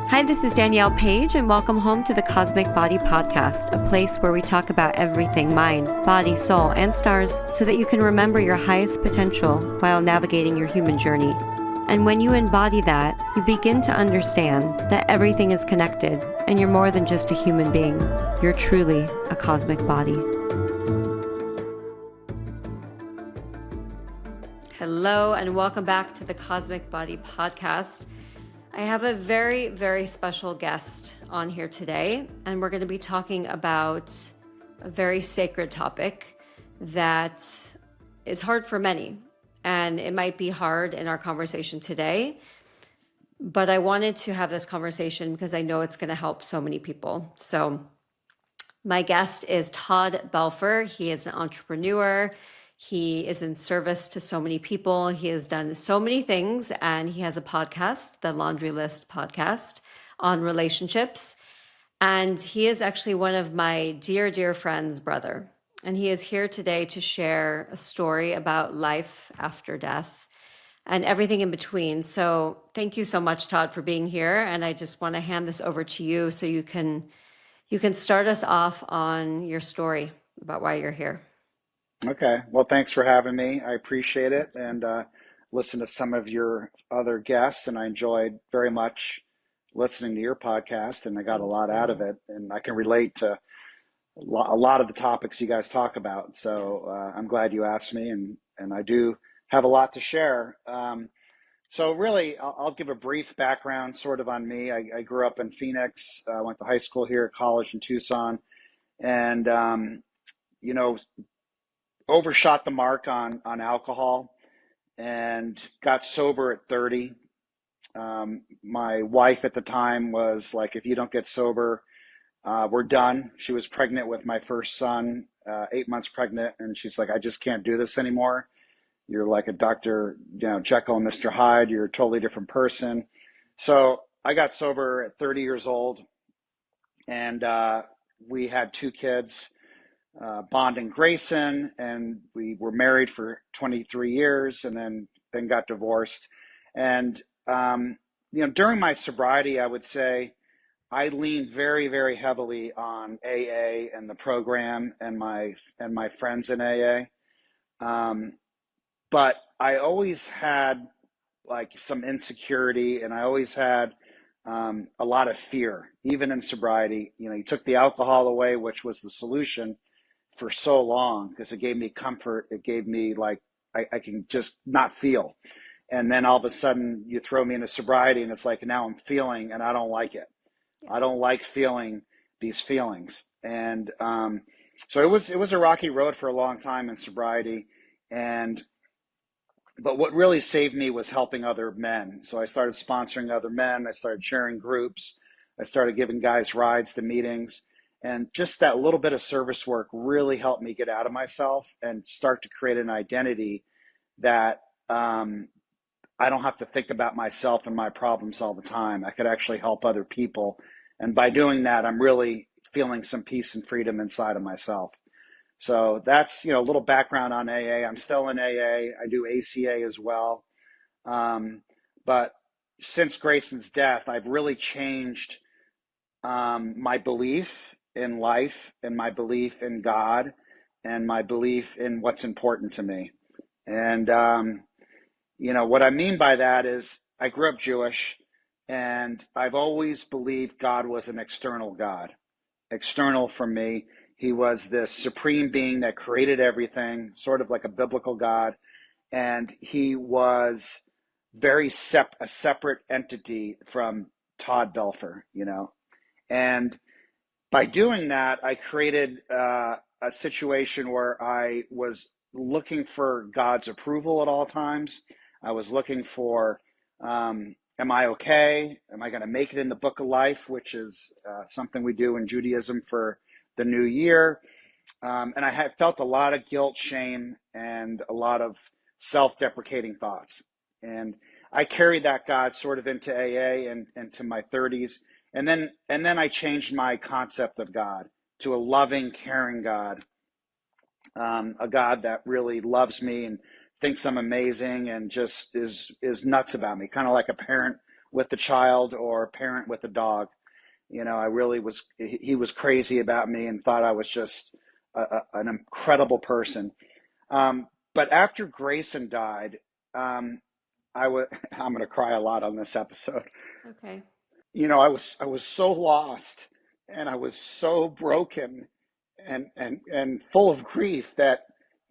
Hi, this is Danielle Page, and welcome home to the Cosmic Body Podcast, a place where we talk about everything mind, body, soul, and stars so that you can remember your highest potential while navigating your human journey. And when you embody that, you begin to understand that everything is connected and you're more than just a human being. You're truly a cosmic body. Hello, and welcome back to the Cosmic Body Podcast. I have a very, very special guest on here today, and we're going to be talking about a very sacred topic that is hard for many, and it might be hard in our conversation today, but I wanted to have this conversation because I know it's going to help so many people. So my guest is Todd Belfer. He is an entrepreneur. He is in service to so many people. He has done so many things, and he has a podcast, the Laundry List podcast, on relationships. And he is actually one of my dear, dear friends' brother. And he is here today to share a story about life after death and everything in between. So thank you so much, Todd, for being here. And I just want to hand this over to you so you can start us off on your story about why you're here. Okay. Well, thanks for having me. I appreciate it, and listened to some of your other guests, and I enjoyed very much listening to your podcast, and I got a Thank lot out of you. it, and I can relate to a lot of the topics you guys talk about. Yes. So I'm glad you asked me, and I do have a lot to share. So really, I'll give a brief background sort of on me. I grew up in Phoenix, went to high school here, college in Tucson, and you know, overshot the mark on alcohol and got sober at 30. My wife at the time was like, if you don't get sober, we're done. She was pregnant with my first son, 8 months pregnant, and she's like, I just can't do this anymore. You're like a Dr. Jekyll and Mr. Hyde. You're a totally different person. So I got sober at 30 years old, and we had two kids, Bond and Grayson, and we were married for 23 years, and then got divorced. And during my sobriety, I would say I leaned very, very heavily on AA and the program and my friends in AA. But I always had like some insecurity, and I always had a lot of fear, even in sobriety. You took the alcohol away, which was the solution for so long because it gave me comfort. It gave me like I can just not feel. And then all of a sudden you throw me into sobriety and it's like now I'm feeling and I don't like it. Yeah. I don't like feeling these feelings. And so it was a rocky road for a long time in sobriety. And but what really saved me was helping other men. So I started sponsoring other men. I started sharing groups. I started giving guys rides to meetings. And just that little bit of service work really helped me get out of myself and start to create an identity that I don't have to think about myself and my problems all the time. I could actually help other people. And by doing that, I'm really feeling some peace and freedom inside of myself. So that's, a little background on AA. I'm still in AA. I do ACA as well. But since Grayson's death, I've really changed my belief in life and my belief in God and my belief in what's important to me. And, what I mean by that is I grew up Jewish, and I've always believed God was an external God, external from me. He was this supreme being that created everything, sort of like a biblical God. And he was a separate entity from Todd Belfer. And by doing that, I created a situation where I was looking for God's approval at all times. I was looking for, am I okay? Am I going to make it in the book of life, which is something we do in Judaism for the new year. And I had felt a lot of guilt, shame, and a lot of self-deprecating thoughts. And I carried that God sort of into AA and to my 30s. And then I changed my concept of God to a loving, caring God, a God that really loves me and thinks I'm amazing and just is nuts about me, kind of like a parent with the child or a parent with the dog. I really was, he was crazy about me and thought I was just an incredible person. But after Grayson died, um, I'm going to cry a lot on this episode. It's okay. I was so lost and I was so broken and full of grief that,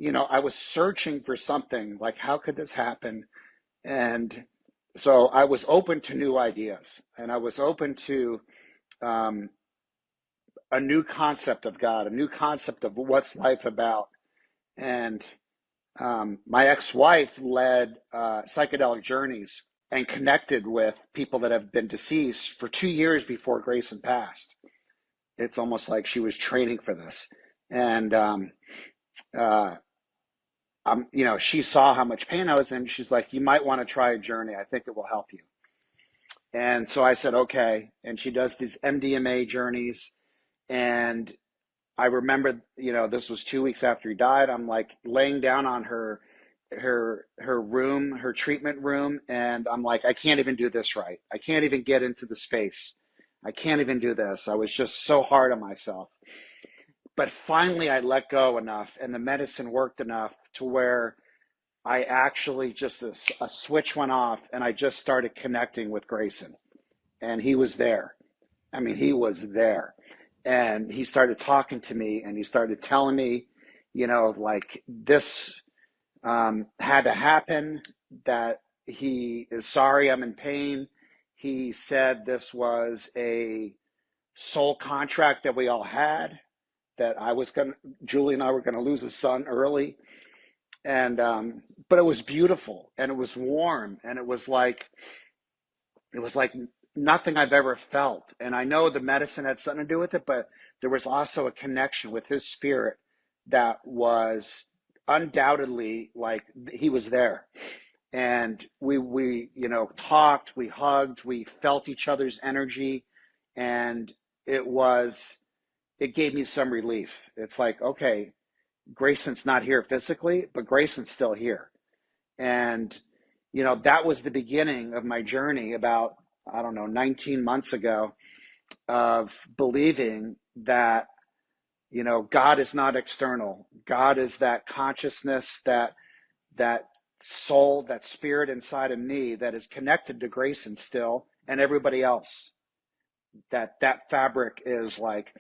I was searching for something like, how could this happen? And so I was open to new ideas and I was open to um, a new concept of God, a new concept of what's life about. And my ex-wife led psychedelic journeys and connected with people that have been deceased for 2 years before Grayson passed. It's almost like she was training for this. And uh, she saw how much pain I was in. She's like, you might want to try a journey. I think it will help you. And so I said, okay. And she does these MDMA journeys. And I remember, this was 2 weeks after he died. I'm like laying down on her room, her treatment room, and I'm like, I can't even do this right. I can't even get into the space. I can't even do this. I was just so hard on myself. But finally, I let go enough, and the medicine worked enough to where I actually just a switch went off, and I just started connecting with Grayson, and he was there. I mean, he was there. And he started talking to me and he started telling me, like this had to happen, that he is sorry I'm in pain. He said this was a soul contract that we all had, that Julie and I were going to lose a son early. And, but it was beautiful and it was warm and it was like nothing I've ever felt. And I know the medicine had something to do with it, but there was also a connection with his spirit that was undoubtedly like he was there. And we talked, we hugged, we felt each other's energy, and it gave me some relief. It's like, okay, Grayson's not here physically, but Grayson's still here. And that was the beginning of my journey about, I don't know, 19 months ago, of believing that, God is not external. God is that consciousness, that soul, that spirit inside of me that is connected to Grayson still and everybody else. That fabric is like,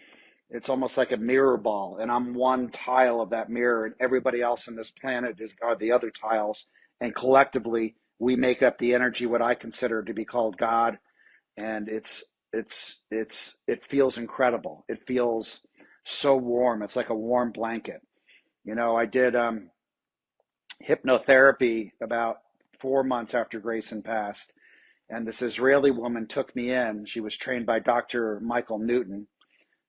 it's almost like a mirror ball, and I'm one tile of that mirror, and everybody else on this planet are the other tiles, and collectively we make up the energy, what I consider to be called God. And it feels incredible. It feels so warm. It's like a warm blanket. I did hypnotherapy about 4 months after Grayson passed, and this Israeli woman took me in. She was trained by Dr. Michael Newton,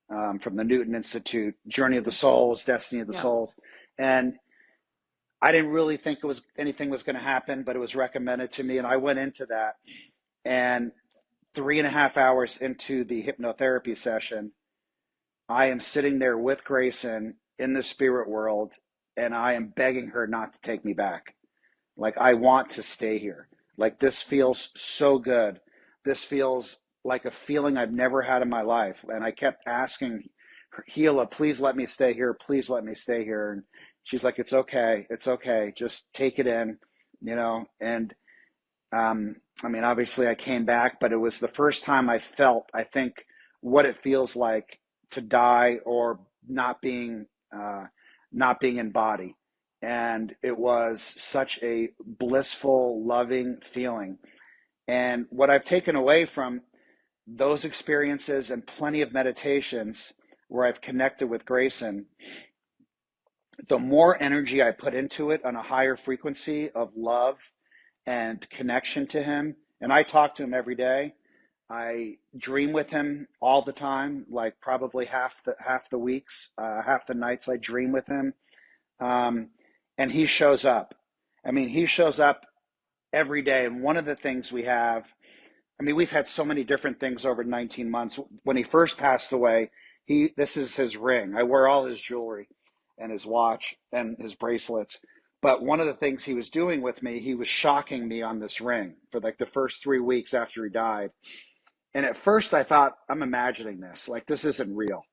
from the Newton Institute, Journey of the Souls, Destiny of the Yeah. Souls. And I didn't really think anything was going to happen, but it was recommended to me. And I went into that, and 3.5 hours into the hypnotherapy session, I am sitting there with Grayson in the spirit world, and I am begging her not to take me back. Like, I want to stay here. Like, this feels so good. This feels like a feeling I've never had in my life. And I kept asking her, Gila, please let me stay here. Please let me stay here. And she's like, it's okay. It's okay. Just take it in. And I mean, obviously I came back, but it was the first time I felt, I think, what it feels like to die or not being, not being in body. And it was such a blissful, loving feeling. And what I've taken away from those experiences and plenty of meditations where I've connected with Grayson, the more energy I put into it on a higher frequency of love and connection to him. And I talk to him every day. I dream with him all the time, like probably half the weeks, half the nights I dream with him. Um, and he shows up. I mean, he shows up every day. And one of the things we've had so many different things over 19 months. When he first passed away, this is his ring. I wear all his jewelry and his watch and his bracelets. But one of the things he was doing with me, he was shocking me on this ring for like the first 3 weeks after he died. And at first I thought, I'm imagining this, like this isn't real.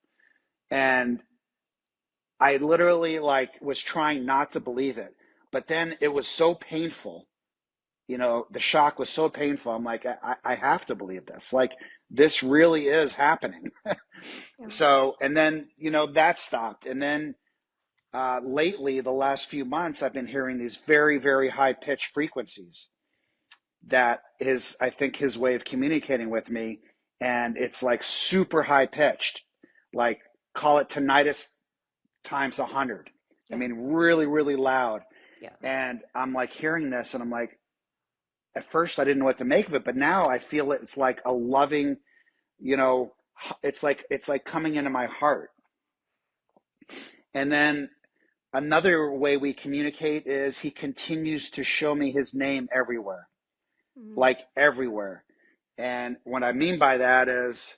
And I literally like was trying not to believe it. But then it was so painful, the shock was so painful. I'm like, I have to believe this. Like this really is happening. Yeah. So, and then, that stopped. And then lately, the last few months, I've been hearing these very, very high pitched frequencies. That is, I think, his way of communicating with me. And it's like super high pitched, like call it tinnitus times 100. I Yeah. mean, really, really loud. Yeah. And I'm like hearing this and I'm like, at first I didn't know what to make of it, but now I feel it's like a loving, you know, it's like coming into my heart. And then another way we communicate is he continues to show me his name everywhere, Mm. like everywhere. And what I mean by that is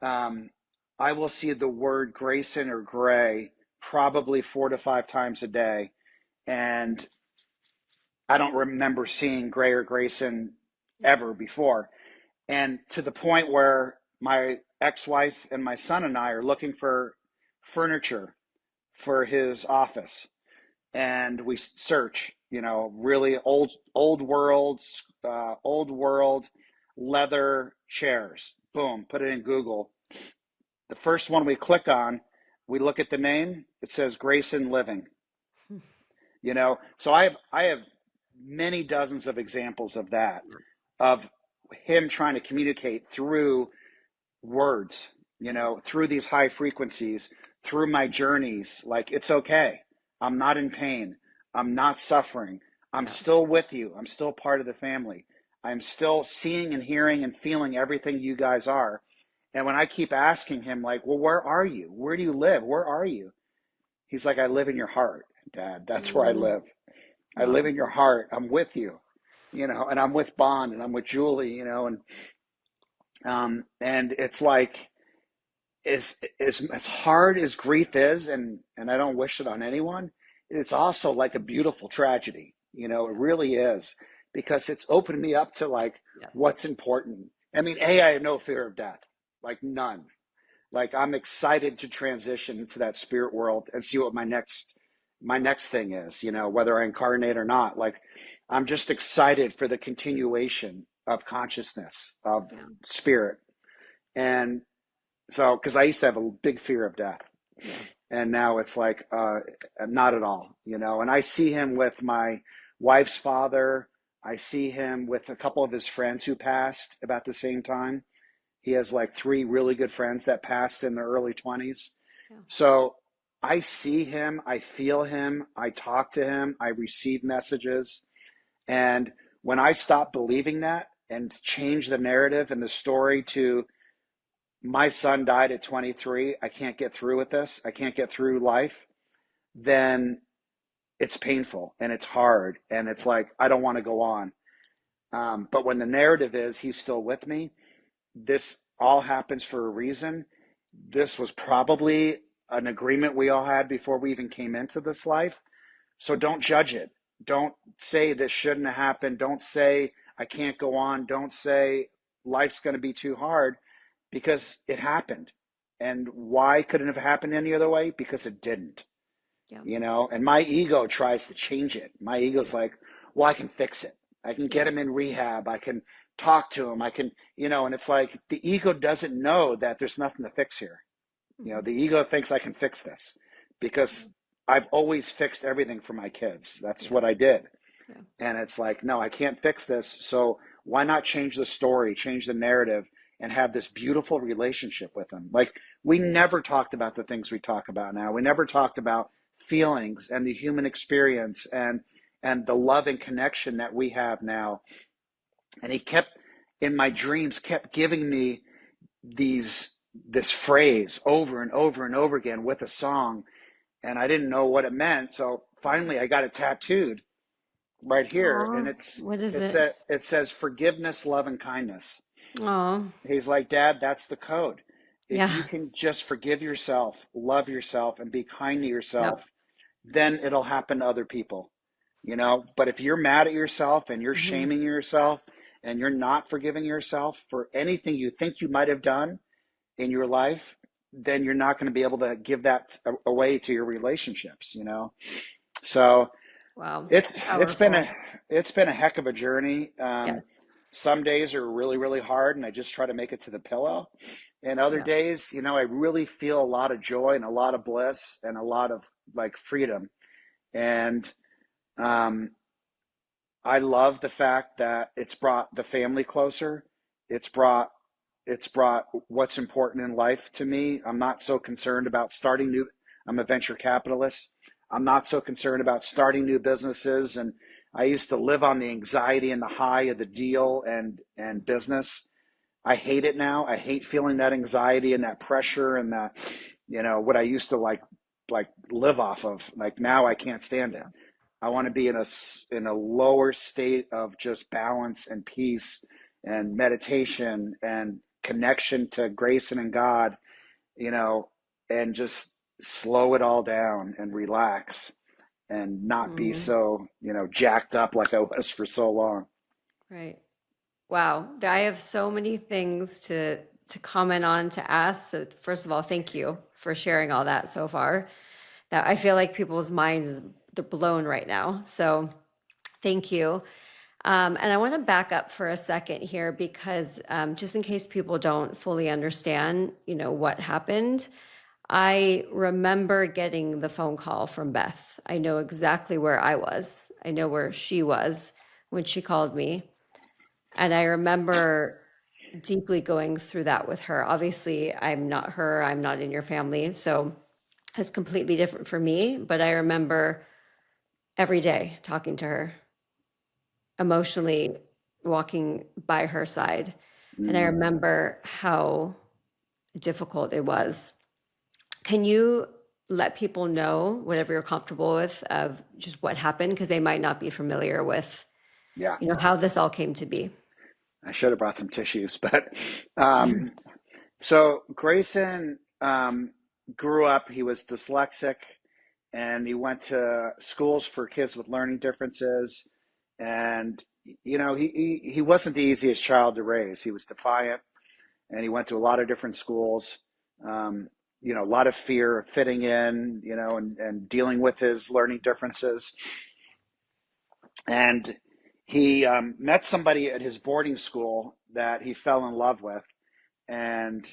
I will see the word Grayson or Gray probably 4 to 5 times a day. And I don't remember seeing Gray or Grayson Yeah. ever before. And to the point where my ex-wife and my son and I are looking for furniture for his office. And we search, really old world leather chairs. Boom, put it in Google. The first one we click on, we look at the name, it says Grayson Living. So I have many dozens of examples of that, of him trying to communicate through words, through these high frequencies, through my journeys. Like, it's okay. I'm not in pain. I'm not suffering. I'm Yeah. still with you. I'm still part of the family. I'm still seeing and hearing and feeling everything you guys are. And when I keep asking him, like, well, where are you? Where do you live? Where are you? He's like, I live in your heart, Dad. That's where I Mm. live. I live Wow. in your heart. I'm with you, and I'm with Bond and I'm with Julie, and it's like, as hard as grief is, and I don't wish it on anyone, it's also like a beautiful tragedy. It really is, because it's opened me up to like Yeah. what's important. I mean, I have no fear of death, like none. Like I'm excited to transition into that spirit world and see what my next thing is, whether I incarnate or not. Like I'm just excited for the continuation of consciousness, of Yeah. spirit. And so, because I used to have a big fear of death, Yeah. and now it's like not at all, And I see him with my wife's father. I see him with a couple of his friends who passed about the same time. He has like 3 really good friends that passed in their early 20s. Yeah. So I see him, I feel him, I talk to him, I receive messages. And when I stop believing that and change the narrative and the story to, my son died at 23, I can't get through with this, I can't get through life, then it's painful and it's hard. And it's like, I don't want to go on. But when the narrative is, he's still with me, this all happens for a reason. This was probably an agreement we all had before we even came into this life. So don't judge it. Don't say this shouldn't have happened. Don't say I can't go on. Don't say life's going to be too hard, because it happened. And why couldn't it have happened any other way? Because it didn't. Yeah. And my ego tries to change it. My ego's like, well, I can fix it. I can Yeah. get him in rehab. I can talk to him. I can, and it's like the ego doesn't know that there's nothing to fix here. Mm-hmm. The ego thinks I can fix this because I've always fixed everything for my kids. That's Yeah. what I did. Yeah. And it's like, no, I can't fix this. So why not change the story, change the narrative, and have this beautiful relationship with them? Like, we never talked about the things we talk about now. We never talked about feelings and the human experience and the love and connection that we have now. And he kept, in my dreams, kept giving me this phrase over and over and over again with a song, and I didn't know what it meant. So finally I got it tattooed right here, and Aw, what is it it? said it says forgiveness, love, and kindness. Oh, He's like, Dad, that's the code. If you yeah. can just forgive yourself, love yourself, and be kind to Yep. yourself, then it'll happen to other people. But if you're mad at yourself and you're Hmm. shaming yourself and you're not forgiving yourself for anything you think you might have done in your life, then you're not going to be able to give that away to your relationships. So Wow. it's been Powerful. a heck of a journey. Yes. Some days are really, really hard, and I just try to make it to the pillow. And other Yeah. days, I really feel a lot of joy and a lot of bliss and a lot of like freedom. And um, I love the fact that it's brought the family closer. It's brought it's brought what's important in life to me. I'm not so concerned about starting new. I'm a venture capitalist. I'm not so concerned about starting new businesses. And I used to live on the anxiety and the high of the deal and business. I hate it now. I hate feeling that anxiety and that pressure and that, what I used to like live off of. Like now I can't stand it. Yeah. I want to be in a lower state of just balance and peace and meditation and connection to Grayson and God, you know, and just slow it all down and relax and not be Hmm. so, jacked up like I was for so long. Right. Wow. I have so many things to comment on, to ask. So first of all, thank you for sharing all that so far. That I feel like people's minds they're blown right now. So thank you. And I want to back up for a second here because just in case people don't fully understand, what happened. I remember getting the phone call from Beth. I know exactly where I was. I know where she was when she called me. And I remember deeply going through that with her. Obviously, I'm not her, I'm not in your family. So it's completely different for me. But I remember every day talking to her, emotionally walking by her side. And I Mm, remember how difficult it was. Can you let people know whatever you're comfortable with of just what happened? Because they might not be familiar with, yeah, how this all came to be. I should have brought some tissues, but um, so Grayson grew up. He was dyslexic, and he went to schools for kids with learning differences. And he wasn't the easiest child to raise. He was defiant, and he went to a lot of different schools. A lot of fear of fitting in, and dealing with his learning differences. And he met somebody at his boarding school that he fell in love with and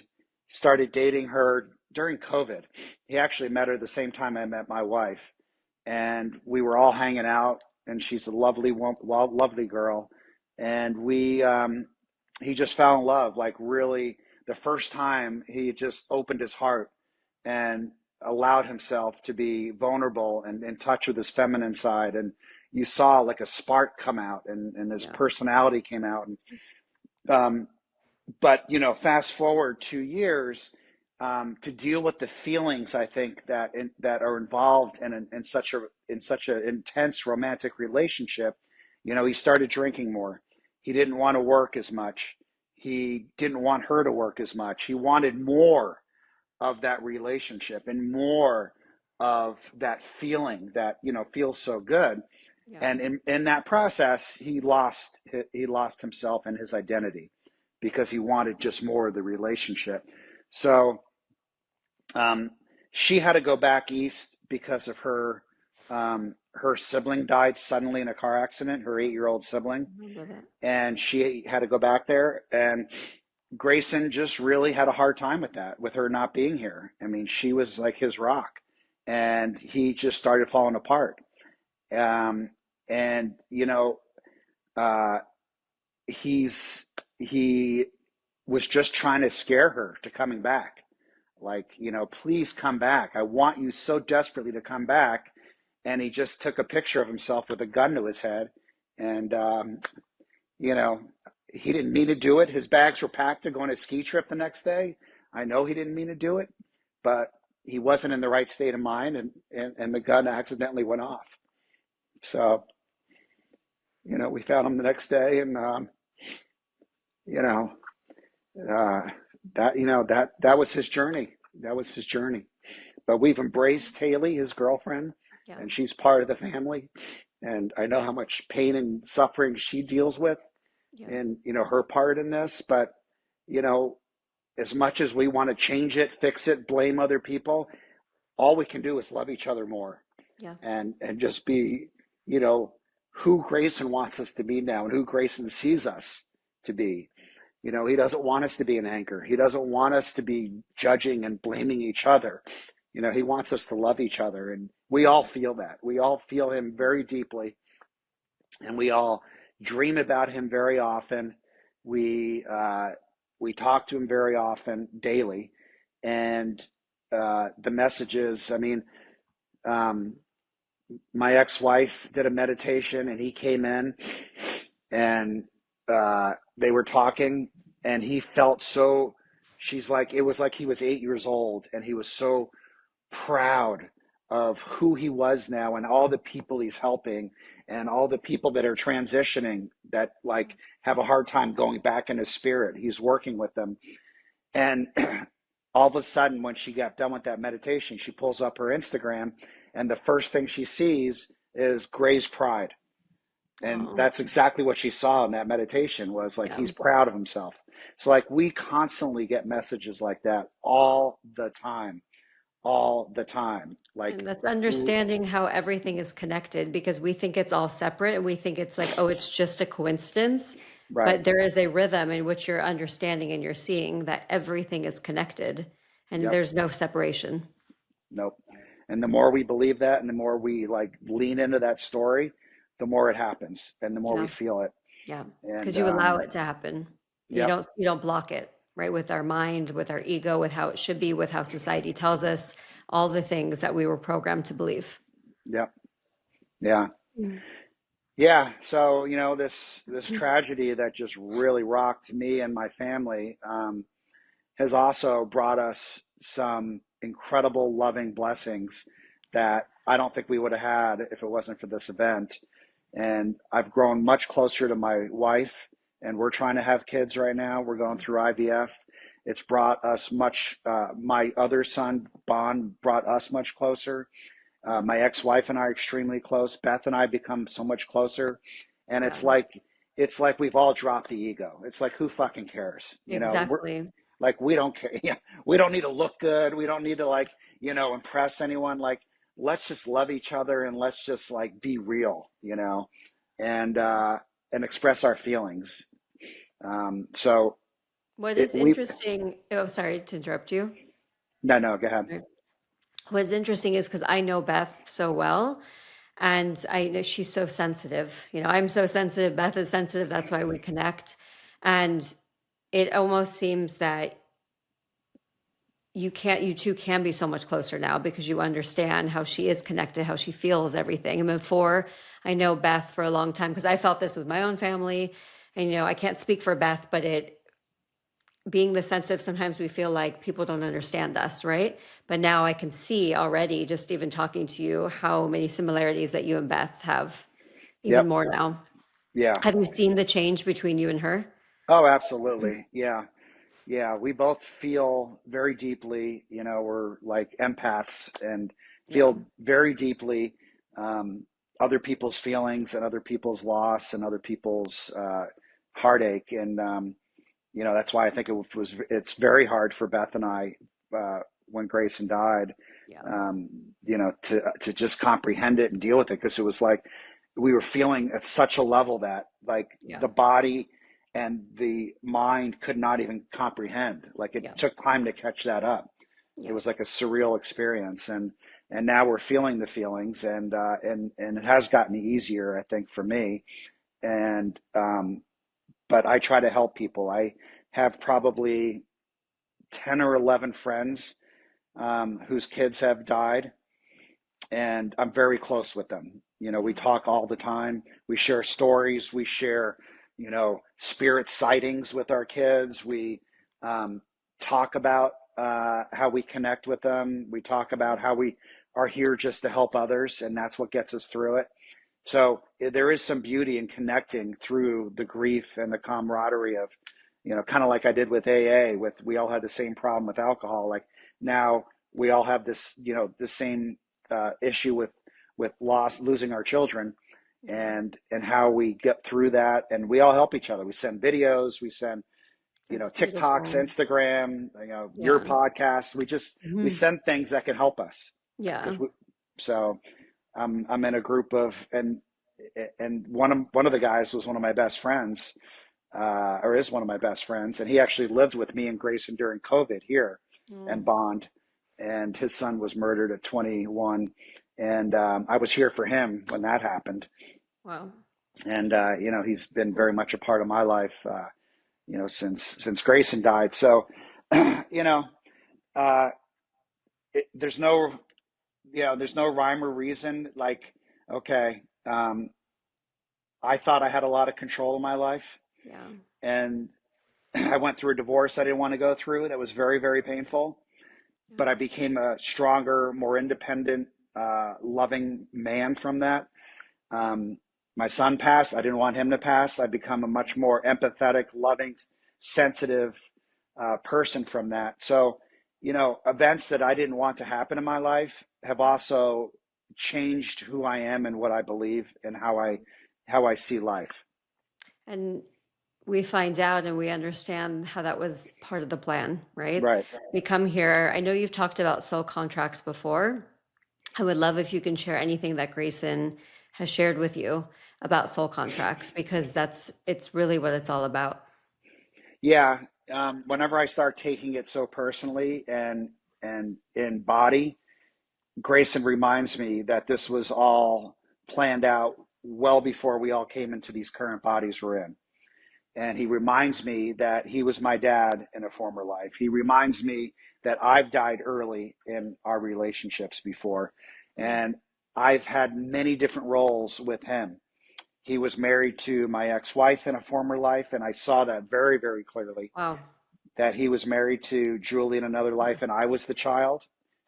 started dating her during COVID. He actually met her the same time I met my wife, and we were all hanging out. And she's a lovely girl, and he just fell in love. Like really, the first time he just opened his heart and allowed himself to be vulnerable and in touch with his feminine side. And you saw like a spark come out, and his Yeah. personality came out. And um, but fast forward 2 years, to deal with the feelings I think that are involved in such an intense romantic relationship. He started drinking more. He didn't want to work as much. He didn't want her to work as much. He wanted more of that relationship and more of that feeling that feels so good. Yeah. And in that process, he lost himself and his identity because he wanted just more of the relationship. So um, she had to go back east because of her sibling died suddenly in a car accident, her 8-year-old sibling, I remember that. and she had to go back there. And Grayson just really had a hard time with that, with her not being here. I mean, she was like his rock, and he just started falling apart. Um, and uh, he was just trying to scare her to coming back. Like, please come back. I want you so desperately to come back. And he just took a picture of himself with a gun to his head. And, you know, he didn't mean to do it. His bags were packed to go on a ski trip the next day. I know he didn't mean to do it, but he wasn't in the right state of mind. And the gun accidentally went off. So, we found him the next day. And, you know, uh, that was his journey. That was his journey. But we've embraced Haley, his girlfriend, Yeah. and she's part of the family. and I know how much pain and suffering she deals with Yeah. and, her part in this. But, you know, as much as we want to change it, fix it, blame other people, all we can do is love each other more Yeah. and just be, you know, who Grayson wants us to be now and who Grayson sees us to be. He doesn't want us to be an anchor. He doesn't want us to be judging and blaming each other. He wants us to love each other. And we all feel that. We all feel him very deeply. And we all dream about him very often. We talk to him very often, daily. And the messages, I mean, um, my ex-wife did a meditation and he came in and they were talking and he felt so, she's like, it was like he was 8 years old and he was so proud of who he was now and all the people he's helping and all the people that are transitioning that like have a hard time going back in his spirit. He's working with them. And all of a sudden, when she got done with that meditation, she pulls up her Instagram, and the first thing she sees is Gray's pride. And Oh, that's exactly what she saw in that meditation was like yeah. he's proud of himself. So like we constantly get messages like that all the time. Like And that's understanding how everything is connected because we think it's all separate and we think it's like, oh, it's just a coincidence. right. But there is a rhythm in which you're understanding and you're seeing that everything is connected and Yep. there's no separation. Nope. And the more we believe that and the more we like lean into that story, the more it happens and the more we Yeah. feel it. Yeah. And Because you allow it to happen. yep. You don't block it, right? With our mind, with our ego, with how it should be, with how society tells us, all the things that we were programmed to believe. Yep. Yeah. Mm. Yeah. So, this tragedy that just really rocked me and my family has also brought us some incredible loving blessings that I don't think we would have had if it wasn't for this event. And I've grown much closer to my wife, and we're trying to have kids right now. We're going through IVF. It's brought us my other son, Bon, brought us much closer. Yeah. My ex-wife and I are extremely close. Beth and I become so much closer. And Yeah. it's like we've all dropped the ego. It's like who fucking cares? We're Exactly. like we don't care. Yeah, we don't need to look good. We don't need to impress anyone. Like let's just love each other and let's just like be real, and and express our feelings. So What it is we interesting, oh, sorry to interrupt you. no, go ahead. Sorry. What's interesting is because I know Beth so well, and I know she's so sensitive. I'm so sensitive. Beth is sensitive. That's why we connect. And it almost seems that you two can be so much closer now because you understand how she is connected, how she feels everything. And before, I know Beth for a long time because I felt this with my own family. And, I can't speak for Beth, but being the sensitive, sometimes we feel like people don't understand us, right? But now I can see already, just even talking to you, how many similarities that you and Beth have, even Yep. more now. Yeah. Have you seen the change between you and her? Oh, absolutely. Yeah. Yeah, we both feel very deeply. We're like empaths and Yeah, feel very deeply other people's feelings and other people's loss and other people's heartache. And that's why I think it's very hard for Beth and I when Grayson died, yeah, to just comprehend it and deal with it because it was like we were feeling at such a level that like yeah, the body and the mind could not even comprehend. Like it yeah, took time to catch that up. It yeah. was like a surreal experience, and now we're feeling the feelings, and it has gotten easier, I think, for me. And but I try to help people. I have probably 10 or 11 friends whose kids have died, and I'm very close with them. We Yeah. talk all the time. We share stories. We share, spirit sightings with our kids. We talk about how we connect with them. We talk about how we are here just to help others, and that's what gets us through it. So there is some beauty in connecting through the grief and the camaraderie of, kind of like I did with AA. With we all had the same problem with alcohol. Like now we all have this, the same issue with losing our children, Yeah. and how we get through that. And we all help each other. We send videos, we send, That's TikToks, beautiful. Instagram, your Yeah. podcast. We Hmm. send things that can help us Yeah. because so I'm in a group of, and one of the guys was one of my best friends, or is one of my best friends, and he actually lived with me and Grayson during COVID here, and Mm. Bond, and his son was murdered at 21, and I was here for him when that happened, Wow. and he's been very much a part of my life, since Grayson died. So, you know, uh, there's no rhyme or reason. Like, okay, I thought I had a lot of control in my life, Yeah. and I went through a divorce I didn't want to go through. That was very, very painful. Yeah. But I became a stronger, more independent, loving man from that. Um, my son passed. I didn't want him to pass. I become a much more empathetic, loving, sensitive person from that. So, events that I didn't want to happen in my life have also changed who I am and what I believe and how I see life. And we find out and we understand how that was part of the plan, right? Right. We come here. I know you've talked about soul contracts before. I would love if you can share anything that Grayson has shared with you about soul contracts because it's really what it's all about. Yeah. Whenever I start taking it so personally and in body, Grayson reminds me that this was all planned out well before we all came into these current bodies we're in. And he reminds me that he was my dad in a former life. He reminds me that I've died early in our relationships before. Mm. And I've had many different roles with him. He was married to my ex wife in a former life, and I saw that very, very clearly, Wow. that he was married to Julie in another life, and I was the child.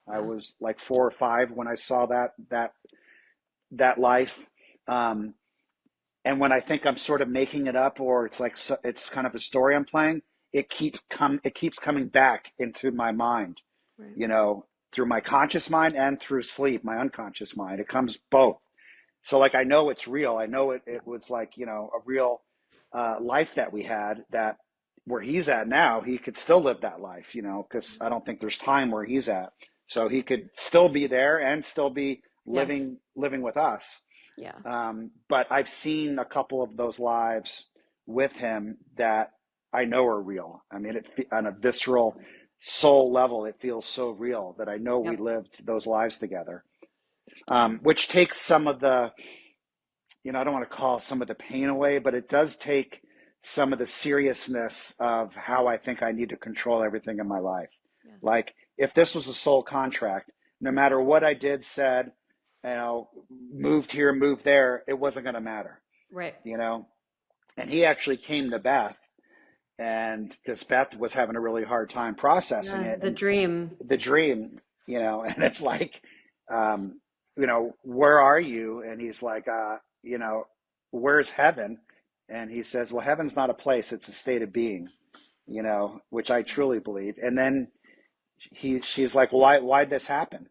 I Yeah. was like 4 or 5 when I saw that life. Um, and when I think I'm sort of making it up, or it's like it's kind of a story I'm playing, it keeps coming back into my mind, Right. through my conscious mind and through sleep, my unconscious mind. It comes both. So like I know it's real. I know it. Yeah. It was like a real life that we had. That where he's at now, he could still live that life. Because I don't think there's time where he's at. So he could still be there and still be Yes. living with us. Yeah. But I've seen a couple of those lives with him that I know are real. I mean, on a visceral soul level, it feels so real that I know we Yep. lived those lives together, Yeah. which takes some of the, I don't want to call some of the pain away, but it does take some of the seriousness of how I think I need to control everything in my life. Yes. Like if this was a soul contract, no matter what I did, said, moved here, moved there, it wasn't going to matter, Right. you know? And he actually came to Beth, and because Beth was having a really hard time processing Yeah. it, The and dream. the dream, and it's like, where are you? And he's like, where's heaven? And he says, well, heaven's not a place, it's a state of being, which I truly believe. And then she's like, why'd this happen?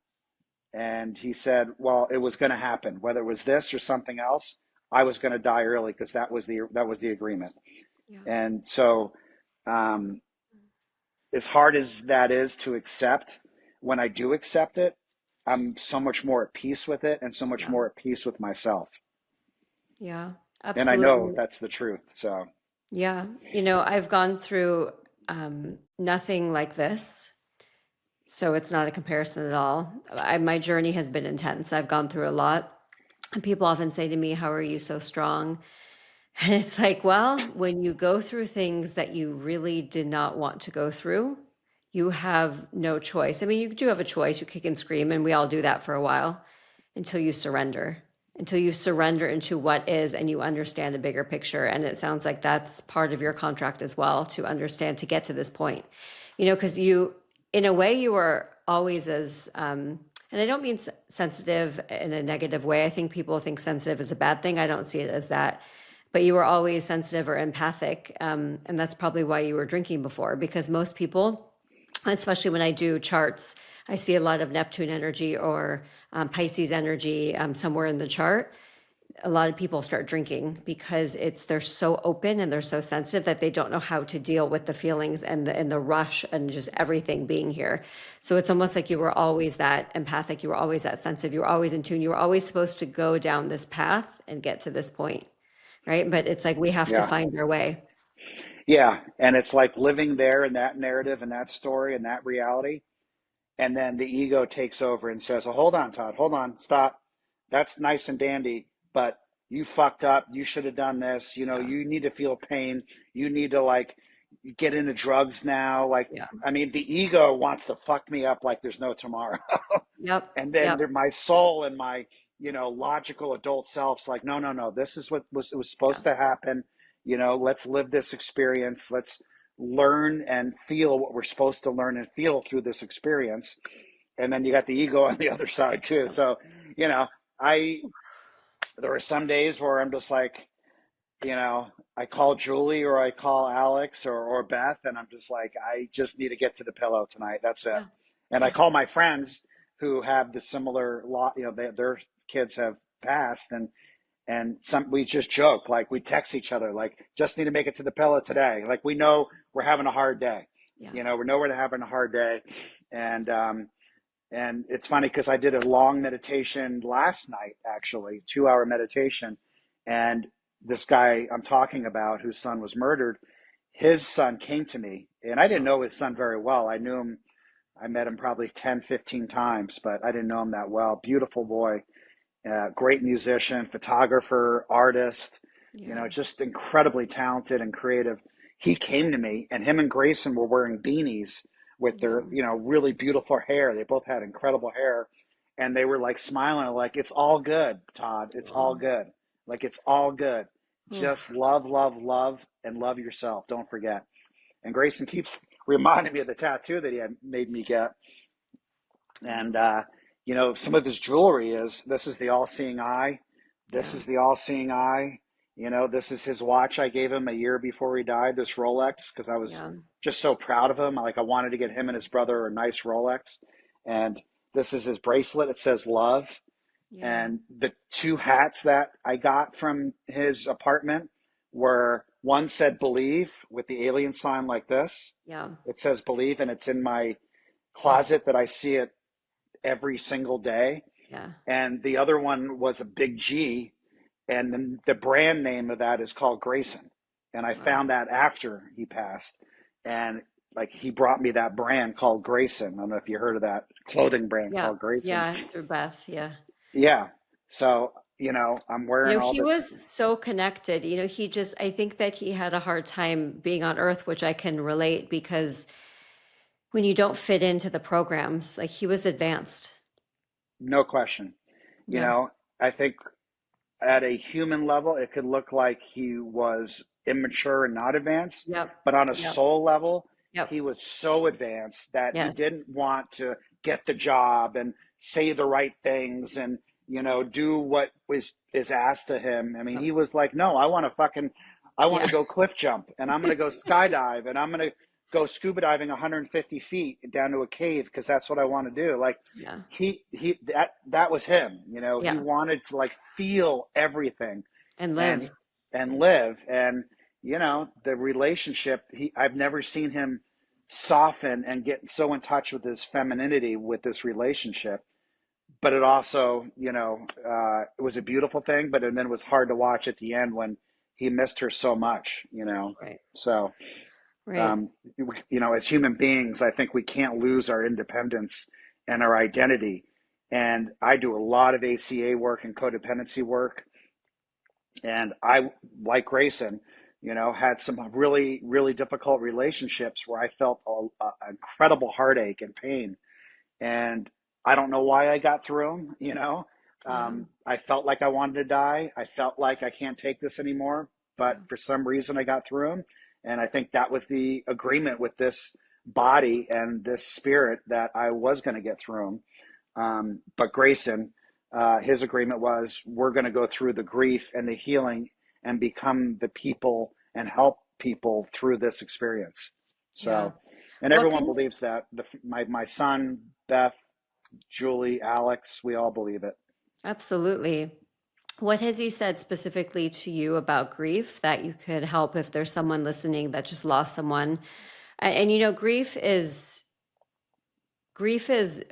And he said, well, it was going to happen, whether it was this or something else. I was going to die early because that was the agreement. Yeah. And so, um, as hard as that is to accept, when I do accept it, I'm so much more at peace with it and so much Yeah. more at peace with myself. Yeah. And I know Absolutely. that's the truth. So, Yeah. I've gone through nothing like this. So it's not a comparison at all. My journey has been intense. I've gone through a lot. And people often say to me, how are you so strong? And it's like, well, when you go through things that you really did not want to go through, you have no choice. I mean, you do have a choice. You kick and scream, and we all do that for a while until you surrender into what is and you understand a bigger picture. And it sounds like that's part of your contract as well to understand to get to this point, because in a way, you were always and I don't mean sensitive in a negative way. I think people think sensitive is a bad thing. I don't see it as that, but you were always sensitive or empathic. And that's probably why you were drinking before, because most people, especially when I do charts, I see a lot of Neptune energy or Pisces energy somewhere in the chart. a lot of people start drinking because they're so open and they're so sensitive that they don't know how to deal with the feelings and the rush and just everything being here. So it's almost like you were always that empathic, you were always that sensitive, you were always in tune, you were always supposed to go down this path and get to this point, right? But it's like we have to Yeah. find our way. Yeah. And it's like living there in that narrative and that story and that reality. And then the ego takes over and says, "Oh, hold on, Todd, hold on, stop. That's nice and dandy, but you fucked up. You should have done this. Yeah. You need to feel pain. You need to like get into drugs now. Like, Yeah. I mean, the ego wants to fuck me up like there's no tomorrow." Yep. And then Yep. my soul and my, logical adult self's like, no, no, no, this is what was Yeah. supposed to happen. Let's live this experience. Let's learn and feel what we're supposed to learn and feel through this experience. And then you got the ego on the other side too. Yep. So, you know, I there are some days where I'm just like, I call Julie or I call Alex or Beth, and I'm just like, I just need to get to the pillow tonight. That's it. Yeah. And I Yeah. call my friends who have the similar lot, their kids have passed, and we just joke, like we text each other, like just need to make it to the pillow today. Like we know we're having a hard day. Yeah. We know we're having a hard day, and it's funny because I did a long meditation last night, actually, 2 hour meditation. And this guy I'm talking about, whose son was murdered, his son came to me. And I didn't Oh, know his son very well. I knew him, I met him probably 10, 15 times, but I didn't know him that well. Beautiful boy, great musician, photographer, artist, yeah. just incredibly talented and creative. He came to me, and him and Grayson were wearing beanies with Yeah. their, really beautiful hair. They both had incredible hair, and they were like smiling, like, "It's all good, Todd. It's all Oh. good. Like, it's all good. Just Oof. love, love, love, and love yourself. Don't forget." And Grayson keeps reminding me of the tattoo that he had made me get. And, some of his jewelry is, this is the all seeing eye. This Yeah. is the all seeing eye. This is his watch I gave him a year before he died, this Rolex, because I was Yeah. just so proud of him. Like, I wanted to get him and his brother a nice Rolex. And this is his bracelet. It says love. Yeah. And the two hats that I got from his apartment were, one said believe with the alien sign like this. Yeah. It says believe, and it's in my closet that I see it every single day. Yeah. And the other one was a big G, and the brand name of that is called Grayson. And I Wow. found that after he passed, and like he brought me that brand called Grayson. I don't know if you heard of that clothing brand Yeah. called Grayson. Yeah. Through Beth. Yeah. Yeah. So, I'm wearing all He this. was so connected. I think that he had a hard time being on Earth, which I can relate because when you don't fit into the programs, like he was advanced. No question. You Yeah. know, I think at a human level, it could look like he was immature and not advanced, Yep. but on a Yep. soul level, Yep. he was so advanced that he Yes. didn't want to get the job and say the right things and do what is asked of him. I mean, Yep. he was like, no, I want to Yeah. go cliff jump, and I'm going to go skydive, and I'm going to go scuba diving 150 feet down to a cave because that's what I want to do. Like, Yeah. that was him. He Yeah. wanted to like feel everything And and live. live. And the relationship, I've never seen him soften and get so in touch with his femininity with this relationship. But it also, it was a beautiful thing, but and then it was hard to watch at the end when he missed her so much. Right. So Right. as human beings, I think we can't lose our independence and our identity. And I do a lot of ACA work and codependency work. And I, like Grayson, had some really, really difficult relationships where I felt incredible heartache and pain. And I don't know why I got through them. Yeah. I felt like I wanted to die. I felt like I can't take this anymore. But Yeah. for some reason, I got through them. And I think that was the agreement with this body and this spirit that I was going to get through them. But Grayson, his agreement was, we're going to go through the grief and the healing and become the people and help people through this experience. Yeah. So, and What everyone can believes that. My son, Beth, Julie, Alex, we all believe it. Absolutely. What has he said specifically to you about grief that you could help if there's someone listening that just lost someone? And you know, grief is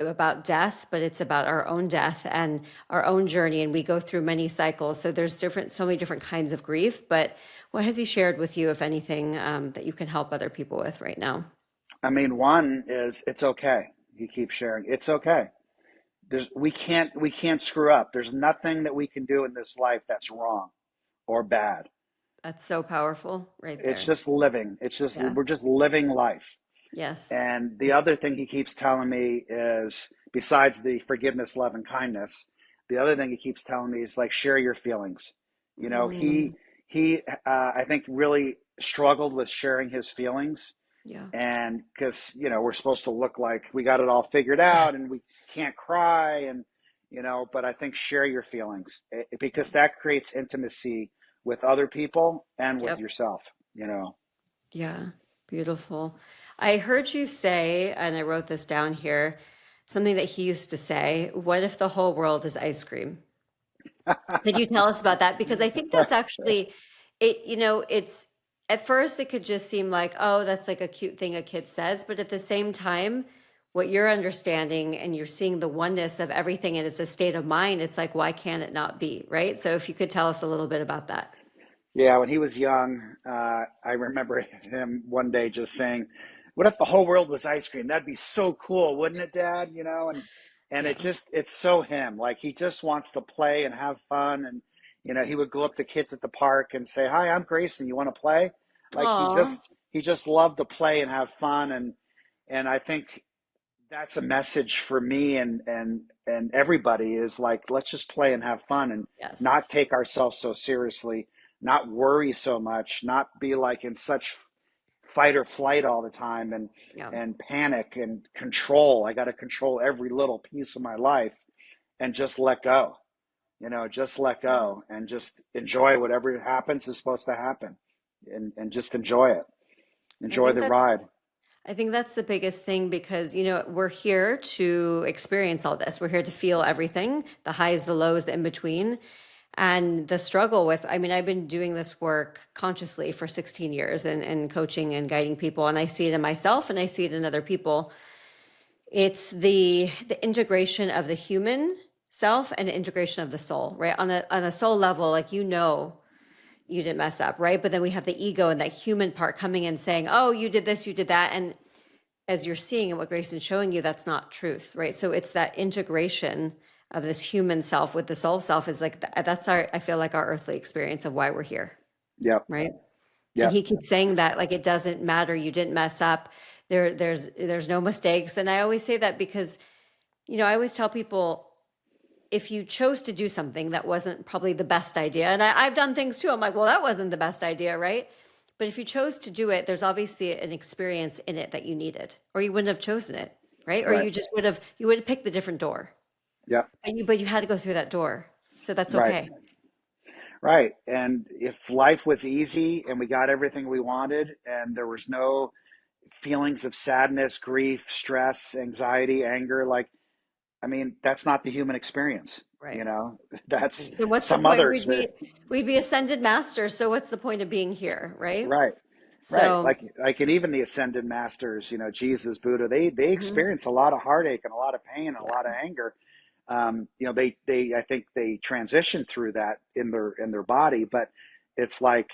about death, but it's about our own death and our own journey. And we go through many cycles. So there's so many different kinds of grief. But what has he shared with you, if anything, that you can help other people with right now? I mean, one is it's okay. He keeps sharing. It's okay. We can't screw up. There's nothing that we can do in this life that's wrong or bad. That's so powerful right It's there. just living. It's just Yeah. we're just living life. Yes. And the other thing he keeps telling me is, besides the forgiveness, love, and kindness, the other thing he keeps telling me is like share your feelings. You know, Mm, he I think really struggled with sharing his feelings, yeah. and because we're supposed to look like we got it all figured out and we can't cry, and but I think share your feelings, Yeah. because that creates intimacy with other people and with Yep. yourself. Yeah. Beautiful. I heard you say, and I wrote this down here, something that he used to say, what if the whole world is ice cream? Could you tell us about that? Because I think that's actually it, it's at first it could just seem like, oh, that's like a cute thing a kid says, but at the same time, what you're understanding and you're seeing the oneness of everything and it's a state of mind, it's like, why can't it not be? Right. So if you could tell us a little bit about that. Yeah, when he was young, I remember him one day just saying, "What if the whole world was ice cream? That'd be so cool, wouldn't it, Dad?" And Yeah. it's so him. Like he just wants to play and have fun, and he would go up to kids at the park and say, "Hi, I'm Grayson. You want to play?" Like Aw. he just loved to play and have fun, and I think that's a message for me and everybody is like, let's just play and have fun and not Yes. take ourselves so seriously, not worry so much, not be like in such fight or flight all the time, Yeah. and panic and control. I got to control every little piece of my life, and just let go. Just let Yeah. go and just enjoy whatever happens is supposed to happen, and just enjoy it. I Enjoy think the that's ride. I think that's the biggest thing because, we're here to experience all this. We're here to feel everything, the highs, the lows, the in between, and the struggle with. I mean, I've been doing this work consciously for 16 years and coaching and guiding people, and I see it in myself and I see it in other people. It's the integration of the human self and integration of the soul, right? On a soul level, like you didn't mess up, right? But then we have the ego and that human part coming in saying, "Oh, you did this, you did that," and as you're seeing and what Grayson's showing you, that's not truth, right? So it's that integration of this human self with the soul self is like that's I feel like our earthly experience of why we're here, Yep. right? And Yep. he keeps saying that like it doesn't matter, you didn't mess up. There's no mistakes. And I always say that because, I always tell people if you chose to do something that wasn't probably the best idea, and I've done things too, I'm like, well, that wasn't the best idea, right? But if you chose to do it, there's obviously an experience in it that you needed, or you wouldn't have chosen it, right? Or Right. you would have picked the different door, Yep. but you had to go through that door, so that's Right. okay. Right. And if life was easy and we got everything we wanted and there was no feelings of sadness, grief, stress, anxiety, anger, like, I mean, that's not the human experience. Right. That's Then what's the some point? other We'd experience. be we'd be ascended masters. So what's the point of being here, right? Right. Right. So Like, and even the ascended masters, Jesus, Buddha, they mhm, experience a lot of heartache and a lot of pain and a lot of yeah, anger. I think they transition through that in their body, but it's like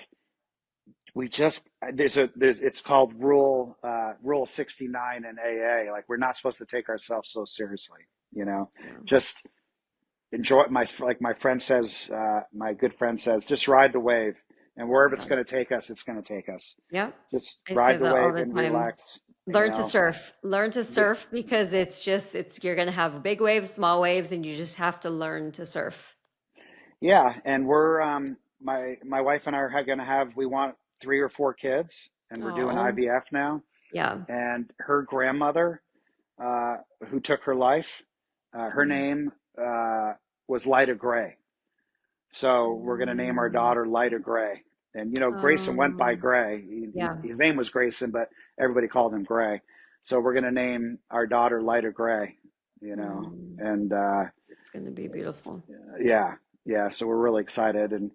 we just there's it's called rule 69 in AA. Like we're not supposed to take ourselves so seriously. You know, yeah, just enjoy my friend says, my good friend says, just ride the wave, and wherever it's yeah, going to take us, it's going to take us. yeah. Just I say ride the that all wave the and time. relax. You Learn to know, surf. Learn to the, surf because it's you're gonna have big waves, small waves, and you just have to learn to surf. yeah, and we're my wife and I are going to have we want 3 or 4 kids, and we're doing Oh, IVF now. yeah. And her grandmother, uh, who took her life, her Mm. name was Lida Gray. So we're going to name our Mm. daughter Lida Gray. And Grayson went by Um, Gray. yeah. His name was Grayson, but everybody called him Gray. So we're going to name our daughter Lida Gray. Mm. And It's gonna be beautiful. yeah, Yeah, so we're really excited. And,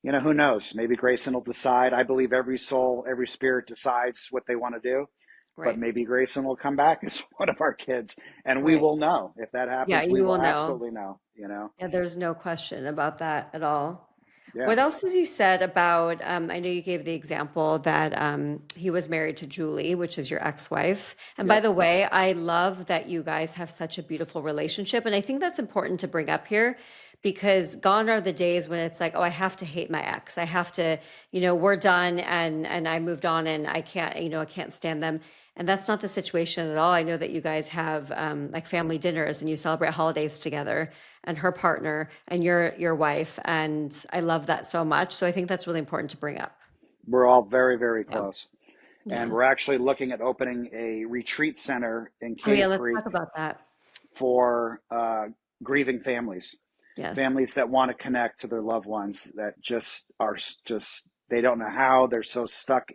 who knows? Maybe Grayson will decide. I believe every soul, every spirit decides what they want to do, but Right. maybe Grayson will come back as one of our kids, and we Right. will know. If that Yeah, happens, we you will will know. absolutely know. Yeah, there's no question about that at all. Yeah, What else has he said about, I know you gave the example that he was married to Julie, which is your ex-wife. And by yep. the way, I love that you guys have such a beautiful relationship. And I think that's important to bring up here because gone are the days when it's like, oh, I have to hate my ex. I have to, we're done and I moved on and I can't, I can't stand them. And that's not the situation at all. I know that you guys have like family dinners and you celebrate holidays together and her partner and your wife. And I love that so much. So I think that's really important to bring up. We're all very, very Yeah. close. And Yeah. we're actually looking at opening a retreat center in Oh yeah, Cave let's Creek talk about that. for grieving families, Yes. families that want to connect to their loved ones that just are just, they don't know how, they're so stuck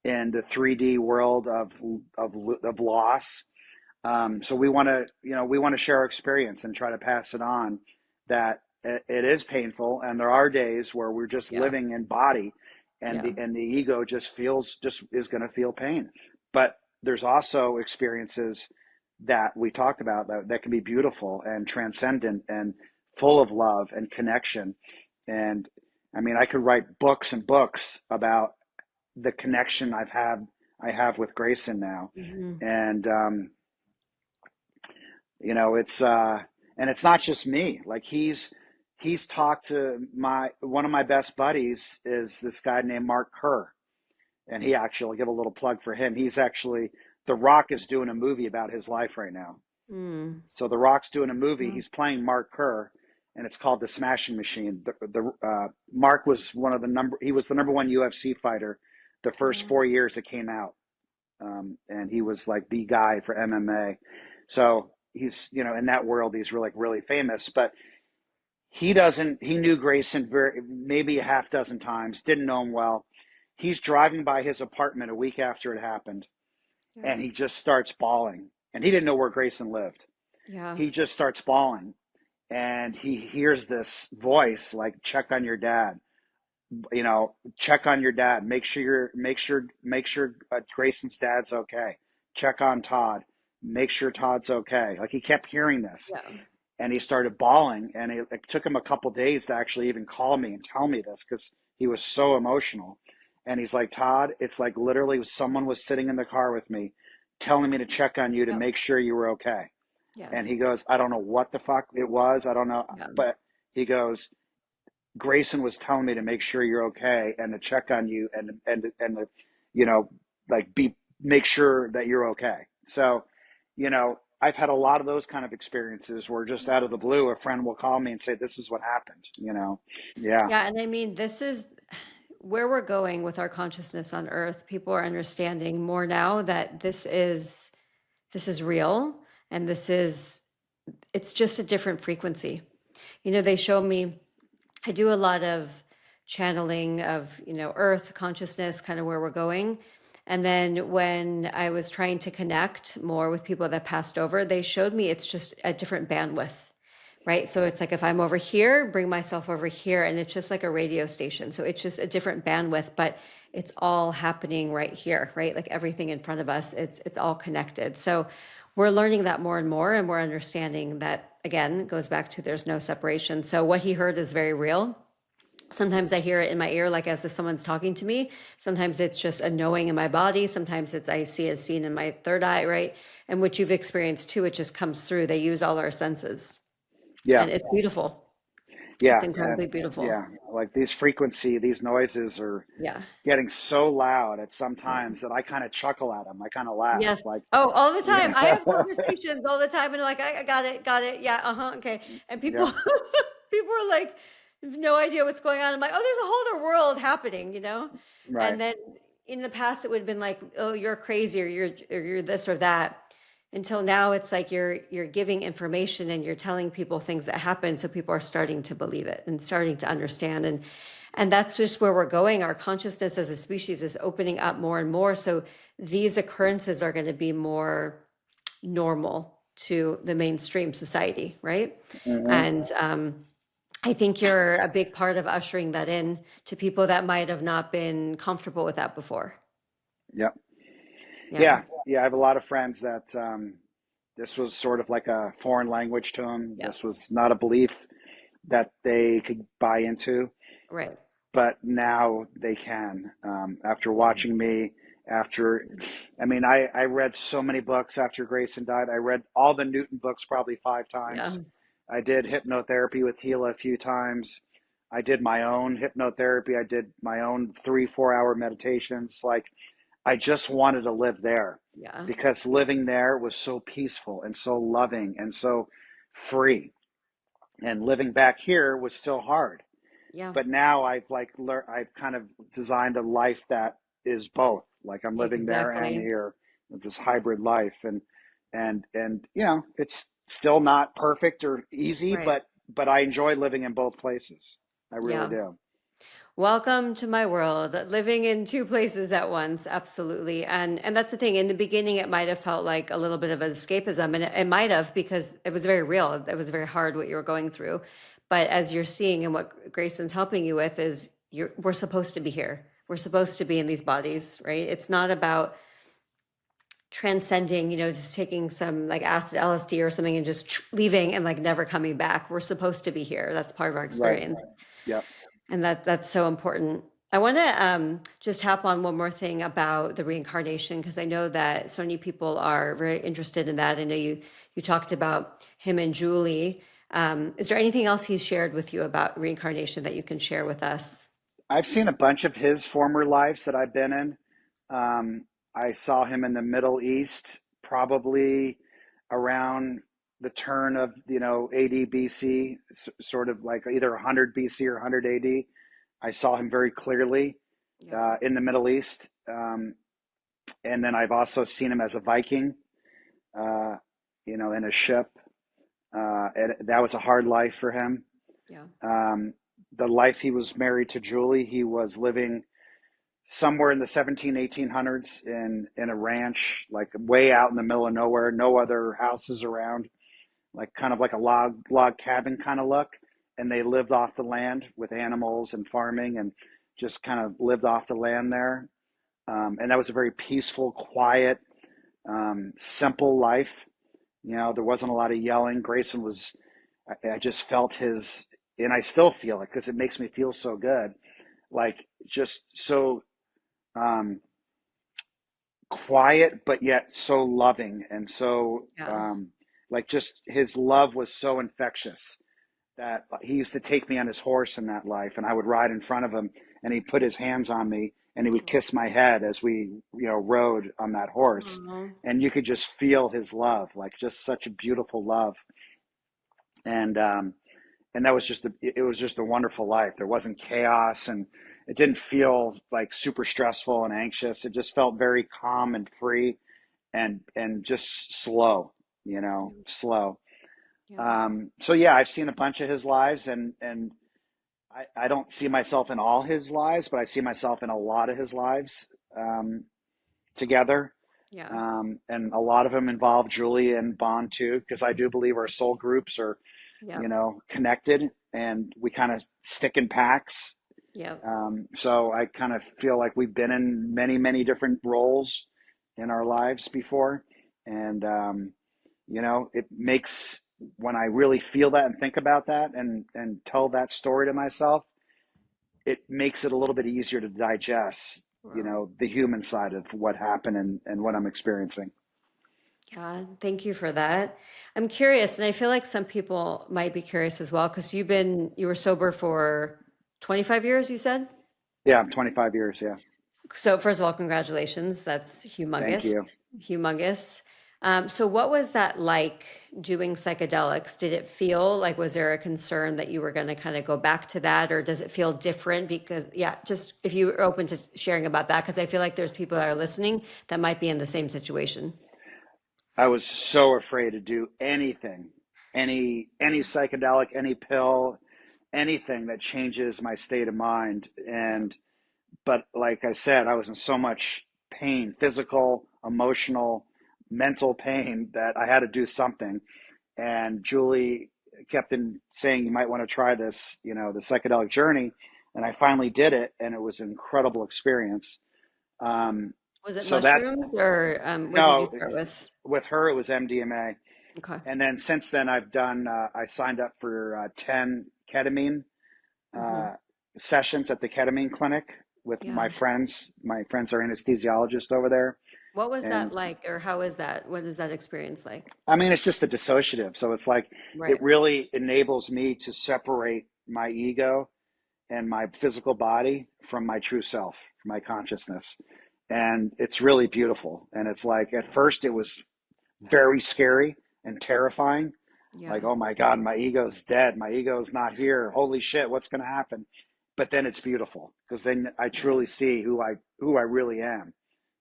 in the 3D world of loss. So we want to, we want to share our experience and try to pass it on. That it is painful, and there are days where we're just Yeah. living in body, and Yeah. the ego just is going to feel pain. But there's also experiences that we talked about that can be beautiful and transcendent and full of love and connection. And I mean, I could write books and books about the connection I have with Grayson now, Hmm. and it's and it's not just me. Like he's talked to my one of my best buddies is this guy named Mark Kerr, and he actually, I'll give a little plug for him. He's actually, The Rock is doing a movie about his life right now. Mm. So The Rock's doing a movie. Well, He's playing Mark Kerr, and it's called The Smashing Machine. Mark was he was the number one UFC fighter the first oh, 4 years it came out, and he was like the guy for MMA. So he's, in that world, he's really famous. But he knew Grayson maybe a half dozen times, didn't know him well. He's driving by his apartment a week after it happened, yeah. and he just starts bawling. And he didn't know where Grayson lived. Yeah. He just starts bawling, and he hears this voice like, check on your dad, check on your dad, make sure Grayson's dad's okay, check on Todd, make sure Todd's okay. Like, he kept hearing this, Yeah. and he started bawling, and it took him a couple days to actually even call me and tell me this, because he was so emotional. And he's like, Todd, it's like literally someone was sitting in the car with me telling me to check on you to Yep. make sure you were okay. And he Yes. goes, I don't know what the fuck it was, I don't know, Yeah. but he goes, Grayson was telling me to make sure you're okay and to check on you, and to, you know, like, be make sure that you're okay. So, I've had a lot of those kind of experiences where just out of the blue, a friend will call me and say, "This is what happened." Yeah, Yeah. And I mean, this is where we're going with our consciousness on Earth. People are understanding more now that this is real and it's just a different frequency. They show me, I do a lot of channeling of, earth consciousness, kind of where we're going. And then when I was trying to connect more with people that passed over, they showed me it's just a different bandwidth, right? So it's like if I'm over here, bring myself over here, and it's just like a radio station. So it's just a different bandwidth, but it's all happening right here, right? Like everything in front of us, it's all connected. So we're learning that more and more, and we're understanding that, again, it goes back to there's no separation. So what he heard is very real. Sometimes I hear it in my ear, like as if someone's talking to me. Sometimes it's just a knowing in my body. Sometimes it's I see a scene in my third eye, right? And what you've experienced too, it just comes through. They use all our senses, yeah, and it's beautiful. It's yeah, incredibly beautiful. yeah. Like, these noises are Yeah. getting so loud at some Yeah. times that I kind of chuckle at them. I kind of laugh, Yes. like, Oh, all the time. I have yeah, conversations all the time, and like, I got it, got it. Yeah. Uh-huh. Okay. And people, yeah, people are like, no idea what's going on. I'm like, oh, there's a whole other world happening. right. And then in the past, it would have been like, oh, you're crazy, or you're this or that. Until now, it's like you're giving information and you're telling people things that happen, so people are starting to believe it and starting to understand. And that's just where we're going. Our consciousness as a species is opening up more and more. So these occurrences are going to be more normal to the mainstream society, right? Hmm. And I think you're a big part of ushering that in to people that might have not been comfortable with that before. Yep. Yeah. Yeah. I have a lot of friends that this was sort of like a foreign language to them. Yeah. This was not a belief that they could buy into, Right. but now they can. After Yeah. watching me, after, I mean, I read so many books after Grayson died. I read all the Newton books probably five Yeah. times. I did hypnotherapy with Gila a few times. I did my own hypnotherapy. I did my own 3, 4 hour meditations. Like, I just wanted to live there Yeah. because living there was so peaceful and so loving and so free. And living back here was still hard. Yeah. But now I've like learned, I've kind of designed a life that is both. Like I'm living there and Exactly. here with this hybrid life, and it's still not perfect or easy, Right. but I enjoy living in both places. I really Yeah. do. Welcome to my world. Living in two places at once, absolutely. And that's the thing. In the beginning, it might have felt like a little bit of escapism, and it might have because it was very real. It was very hard what you were going through. But as you're seeing, and what Grayson's helping you with is we're supposed to be here. We're supposed to be in these bodies, right? It's not about transcending, just taking some like acid LSD or something and just leaving and like never coming back. We're supposed to be here. That's part of our Right. experience. Yep. And that's so important. I want to just tap on one more thing about the reincarnation because I know that so many people are very interested in that. I know you talked about him and Julie. Is there anything else he's shared with you about reincarnation that you can share with us? I've seen a bunch of his former lives that I've been in. I saw him in the Middle East, probably around the turn of AD BC, sort of like either 100 BC or 100 AD. I saw him very clearly Yeah, in the Middle East, and then I've also seen him as a Viking, uh, in a ship. And that was a hard life for him. yeah, Um, the life he was married to Julie, he was living somewhere in the 1800s in a ranch, like way out in the middle of nowhere, no other houses around, like kind of like a log cabin kind of look. And they lived off the land with animals and farming and just kind of lived off the land there. And that was a very peaceful, quiet, simple life. There wasn't a lot of yelling. Grayson was, I just felt his, and I still feel it because it makes me feel so good. Like just so um, quiet, but yet so loving and so yeah. like just his love was so infectious that he used to take me on his horse in that life, and I would ride in front of him, and he'd put his hands on me, and he would kiss my head as we rode on that horse, Oh, and you could just feel his love, like just such a beautiful love, and and that was it was just a wonderful life. There wasn't chaos, and it didn't feel like super stressful and anxious. It just felt very calm and free, and just slow, slow. yeah, So yeah, I've seen a bunch of his lives, and I don't see myself in all his lives, but I see myself in a lot of his lives together. yeah, And a lot of them involve Julie and Bond too, because I do believe our soul groups are, yeah, connected, and we kind of stick in packs. yeah. So I kind of feel like we've been in many, many different roles in our lives before. And, it makes, when I really feel that and think about that and tell that story to myself, it makes it a little bit easier to digest, Wow. the human side of what happened and what I'm experiencing. Yeah, thank you for that. I'm curious, and I feel like some people might be curious as well, because you were sober for 25 years, you said? Yeah, 25 years. Yeah. So first of all, congratulations. That's Thank humongous, you. humongous. So what was that like doing psychedelics? Did it feel like, was there a concern that you were going to kind of go back to that, or does it feel different? Because yeah, just if you are open to sharing about that, because I feel like there's people that are listening that might be in the same situation. I was so afraid to do anything, any psychedelic, any pill, anything that changes my state of mind. Yeah. And but like I said, I was in so much pain, physical, emotional, mental pain, that I had to do something. And Julie kept in saying you might want to try this, the psychedelic journey, and I finally did it, and it was an incredible experience. Um, Was it so that mushrooms or what did you no, start with? with her it was MDMA, Okay. and then since then I've done. I signed up for 10 ketamine Hmm. uh, sessions at the ketamine clinic with Yeah. my friends. My friends are anesthesiologists over there, What was and that like, or how is that? What is that experience like? I mean, it's just a dissociative. So it's like it Right. really enables me to separate my ego and my physical body from my true self, my consciousness. And it's really beautiful. And it's like at first it was very scary and terrifying. Yeah. Like, oh my God, my ego's dead. My ego's not here. Holy shit, what's going to happen? But then it's beautiful because then I Yeah. truly see who I really am,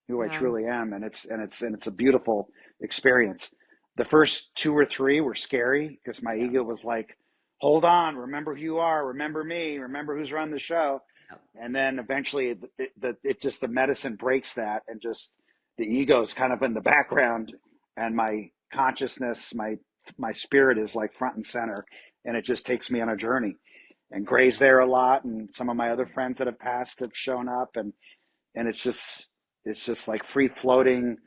who I Yeah. truly am, and it's a beautiful experience. The first two or three were scary because my Yeah. ego was like, "Hold on, remember who you are, remember me, remember who's run the show," Yeah. and then eventually it just the medicine breaks that, and just the ego is kind of in the background, and my consciousness, my spirit is like front and center, and it just takes me on a journey. And Gray's there a lot, and some of my other friends that have passed have shown up, and it's just like free floating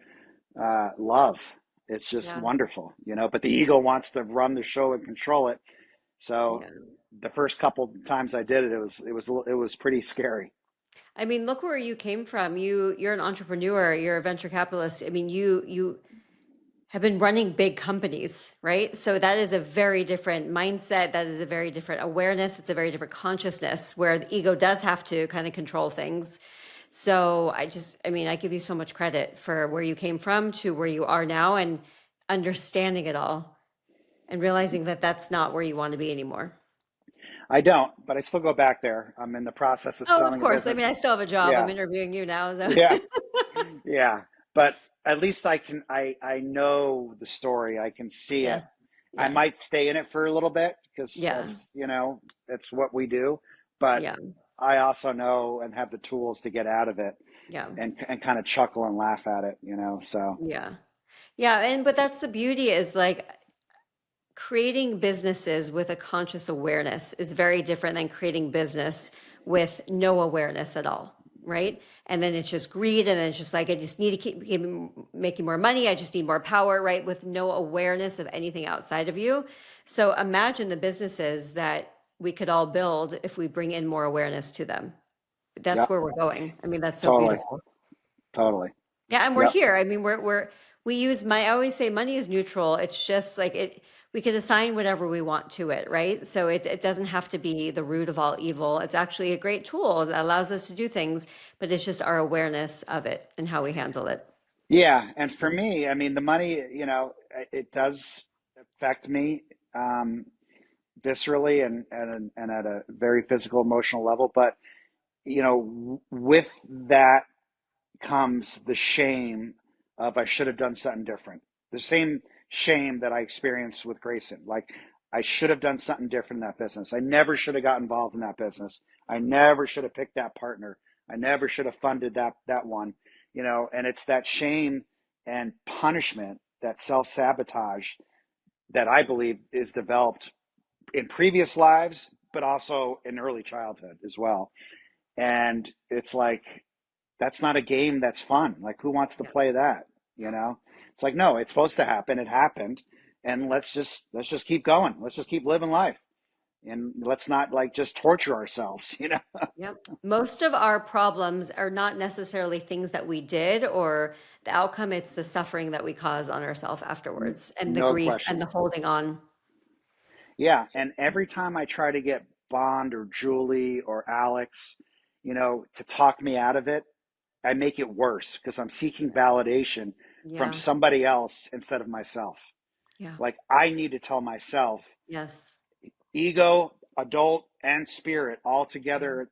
love. It's just Yeah. wonderful, But the ego wants to run the show and control it. So Yeah. the first couple times I did it, it was pretty scary. I mean, look where you came from. You're an entrepreneur, you're a venture capitalist. I mean, you have been running big companies, right? So that is a very different mindset. That is a very different awareness. It's a very different consciousness where the ego does have to kind of control things. So I mean, I give you so much credit for where you came from to where you are now and understanding it all and realizing that that's not where you want to be anymore. I don't, but I still go back there. I'm in the process of Oh, of selling a course. I mean, business. I still have a job. I'm Yeah, interviewing you now. So. yeah, yeah. But at least I know the story. I can see it. Yes. I Yes. might stay in it for a little bit because Yeah. that's what we do. But Yeah. I also know and have the tools to get out of it, Yeah. and kind of chuckle and laugh at it. So Yeah. Yeah. And but that's the beauty is like creating businesses with a conscious awareness is very different than creating business with no awareness at all, right? And then it's just greed, and then it's just like I just need to keep making more money. I just need more power, right? With no awareness of anything outside of you. So imagine the businesses that we could all build if we bring in more awareness to them. That's yep, where we're going. I mean, that's so totally, beautiful. totally. Yeah, and we're Yep. here. I mean, we use I always say money is neutral. It's just like we can assign whatever we want to it, right? So it doesn't have to be the root of all evil. It's actually a great tool that allows us to do things, but it's just our awareness of it and how we handle it. Yeah, and for me, I mean, the money, it does affect me um, viscerally and at a very physical, emotional level. But with that comes the shame of I should have done something different. The same shame that I experienced with Grayson. Like I should have done something different in that business. I never should have got involved in that business. I never should have picked that partner. I never should have funded that one. And it's that shame and punishment, that self-sabotage that I believe is developed in previous lives, but also in early childhood as well. And it's like that's not a game that's fun. Like, who wants to Yeah. play that? Yeah. It's like, no, it's supposed to happen. It happened, and let's just keep going. Let's just keep living life, and let's not like just torture ourselves. Yep. Most of our problems are not necessarily things that we did or the outcome, it's the suffering that we cause on ourselves afterwards and the No grief and question. the holding on. Yeah, and every time I try to get Bond or Julie or Alex, to talk me out of it, I make it worse because I'm seeking validation from Yeah. somebody else instead of myself. Yeah. Like I need to tell myself, Yes. ego, adult, and spirit all Yeah. together,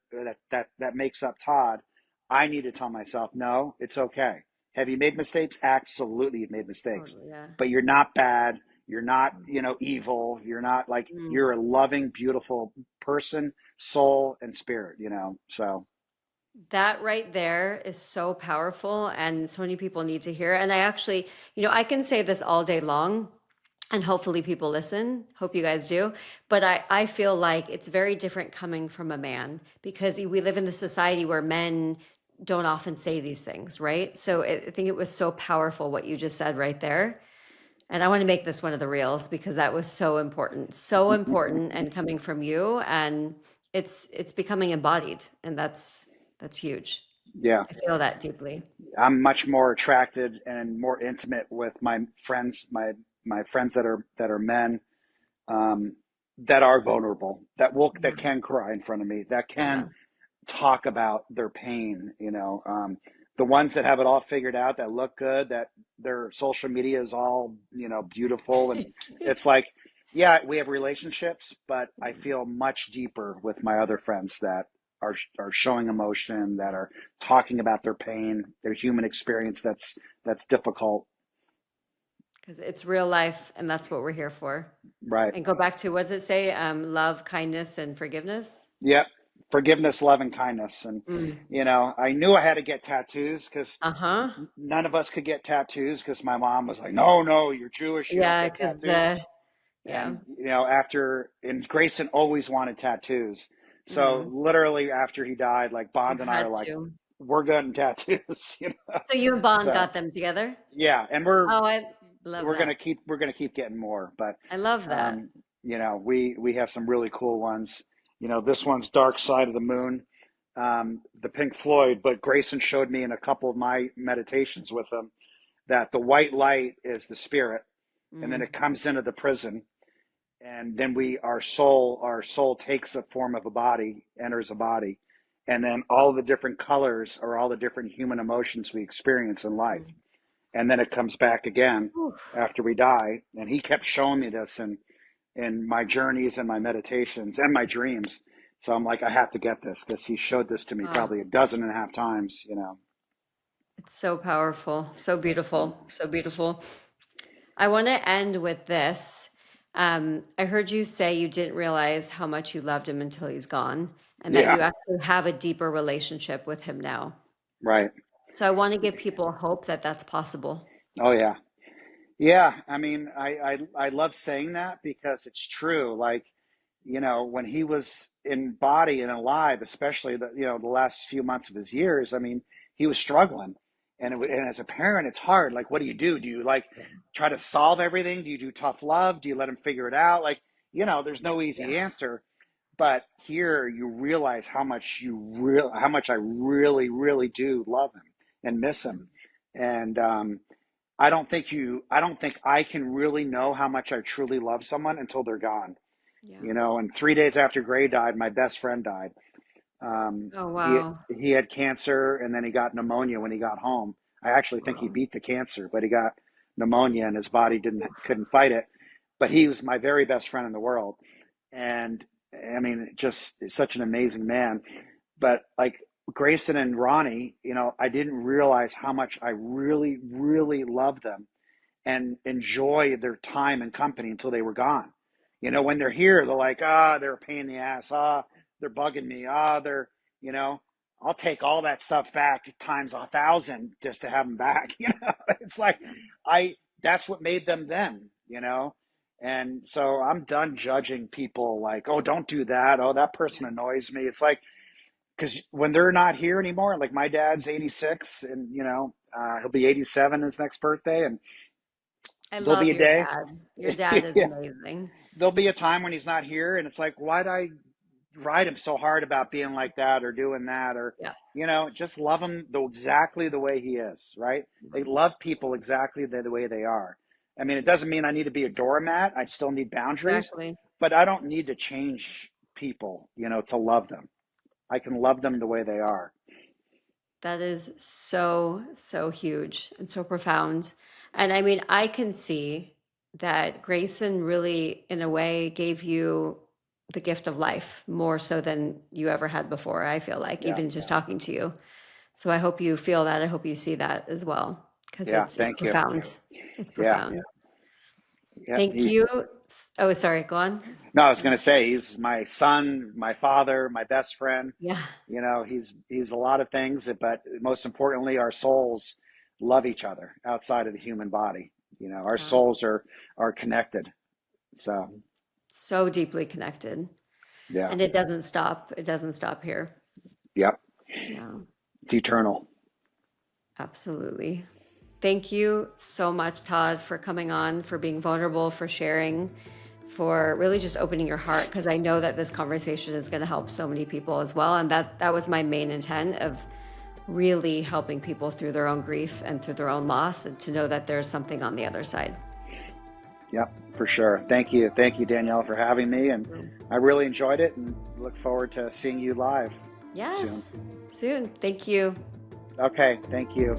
that makes up Todd. I need to tell myself, no, it's okay. Have you made mistakes? Absolutely, you've made mistakes, Totally. Yeah. but you're not bad. You're not, evil. You're not like Mm. you're a loving, beautiful person, soul, and spirit. So That right there is so powerful, and so many people need to hear. And I actually, I can say this all day long. and hopefully people listen. Hope you guys do. But I feel like it's very different coming from a man because we live in the society where men don't often say these things, right? So I think it was so powerful what you just said right there. And I want to make this one of the reels because that was so important, and coming from you, and it's becoming embodied, and that's huge. Yeah, I feel that deeply. I'm much more attracted and more intimate with my friends, my friends that are men, um, that are vulnerable, that Yeah. can cry in front of me, that can Yeah. talk about their pain. The ones that have it all figured out, that look good, that their social media is all beautiful, and it's like, yeah, we have relationships, but I feel much deeper with my other friends that are showing emotion, that are talking about their pain, their human experience that's difficult. Because it's real life, and that's what we're here for. Right. And go back to, what does it say? Love, kindness, and forgiveness. Yep. Forgiveness, love, and kindness. And Mm. I knew I had to get tattoos because Uh-huh. none of us could get tattoos because my mom was like, no, no, you're Jewish, you don't Yeah, get because tattoos. yeah. And and Grayson always wanted tattoos. So Mm. literally after he died, like You Bond and I are had like, to. we're getting tattoos, So you and Bond So got them together? yeah, and we're Oh, I love we're gonna that. keep we're gonna keep getting more, but I love that. um, we have some really cool ones. This one's Dark Side of the Moon, the Pink Floyd, but Grayson showed me in a couple of my meditations with him that the white light is the spirit, and then Mm. it comes into the prison, and then our soul takes a form of a body, enters a body, and then all the different colors are all the different human emotions we experience in life, Mm. and then it comes back again Oof. after we die. And he kept showing me this in my journeys and my meditations and my dreams. So I'm like, I have to get this because he showed this to me Ah, probably a dozen and a half times. it's so powerful, so beautiful, so beautiful. I want to end with this. I heard you say you didn't realize how much you loved him until he's gone, and that Yeah, you actually have a deeper relationship with him now. right. So I want to give people hope that that's possible. Oh yeah. Yeah, I mean, I love saying that because it's true. Like, when he was in body and alive, especially the last few months of his years, I mean, he was struggling. And as a parent, it's hard. Like, what do you do? Do you like try to solve everything? Do you do tough love? Do you let him figure it out? Like, there's no Yeah. easy answer. But here you realize how much I really, really do love him and miss him. And I don't think I can really know how much I truly love someone until they're gone. Yeah. And 3 days after Gray died, my best friend died. Oh, He wow. he had cancer, and then he got pneumonia when he got home. I actually think he Wow. beat the cancer, but he got pneumonia and his body didn't couldn't fight it. But he was my very best friend in the world, and I mean, just such an amazing man. But like Grayson and Ronnie, I didn't realize how much I really, really loved them and enjoy their time and company until they were gone. When they're here, they're like, they're a pain in the ass. They're bugging me. They're, you know, I'll take all that stuff back times 1,000 just to have them back. It's like, that's what made them them. And so I'm done judging people like, oh, don't do that. Oh, that person Yeah. annoys me. It's like, because when they're not here anymore, like my dad's 86 and, he'll be 87 his next birthday. And I there'll be love a your day. dad. Your dad is Yeah, amazing. there'll be a time when he's not here, and it's like, why'd I write him so hard about being like that or doing that, or Yeah. just love him exactly the way he is, right? They love people exactly the way they are. I mean, it Yeah. doesn't mean I need to be a doormat. I still need boundaries, Exactly. but I don't need to change people, to love them. I can love them the way they are. That is so, so huge and so profound. And I mean, I can see that Grayson really, in a way, gave you the gift of life more so than you ever had before. I feel like, Yeah, even just talking to you. So I hope you feel that. I hope you see that as well, because yeah. it's Thank you. profound. It's Yeah, profound. yeah. Thank you. Oh, sorry. Go on. No, I was going to say he's my son, my father, my best friend. Yeah. He's a lot of things, but most importantly, our souls love each other outside of the human body. Our Yeah. souls are connected. So So deeply connected. yeah, And it doesn't stop. It doesn't stop here. yep, Yeah, it's eternal. absolutely. Thank you so much, Todd, for coming on, for being vulnerable, for sharing, for really just opening your heart, because I know that this conversation is going to help so many people as well. And that was my main intent of really helping people through their own grief and through their own loss, and to know that there's something on the other side. Yep, for sure. Thank you, Danielle, for having me, and I really enjoyed it, and look forward to seeing you live soon. Yes, soon. Thank you. Okay, thank you.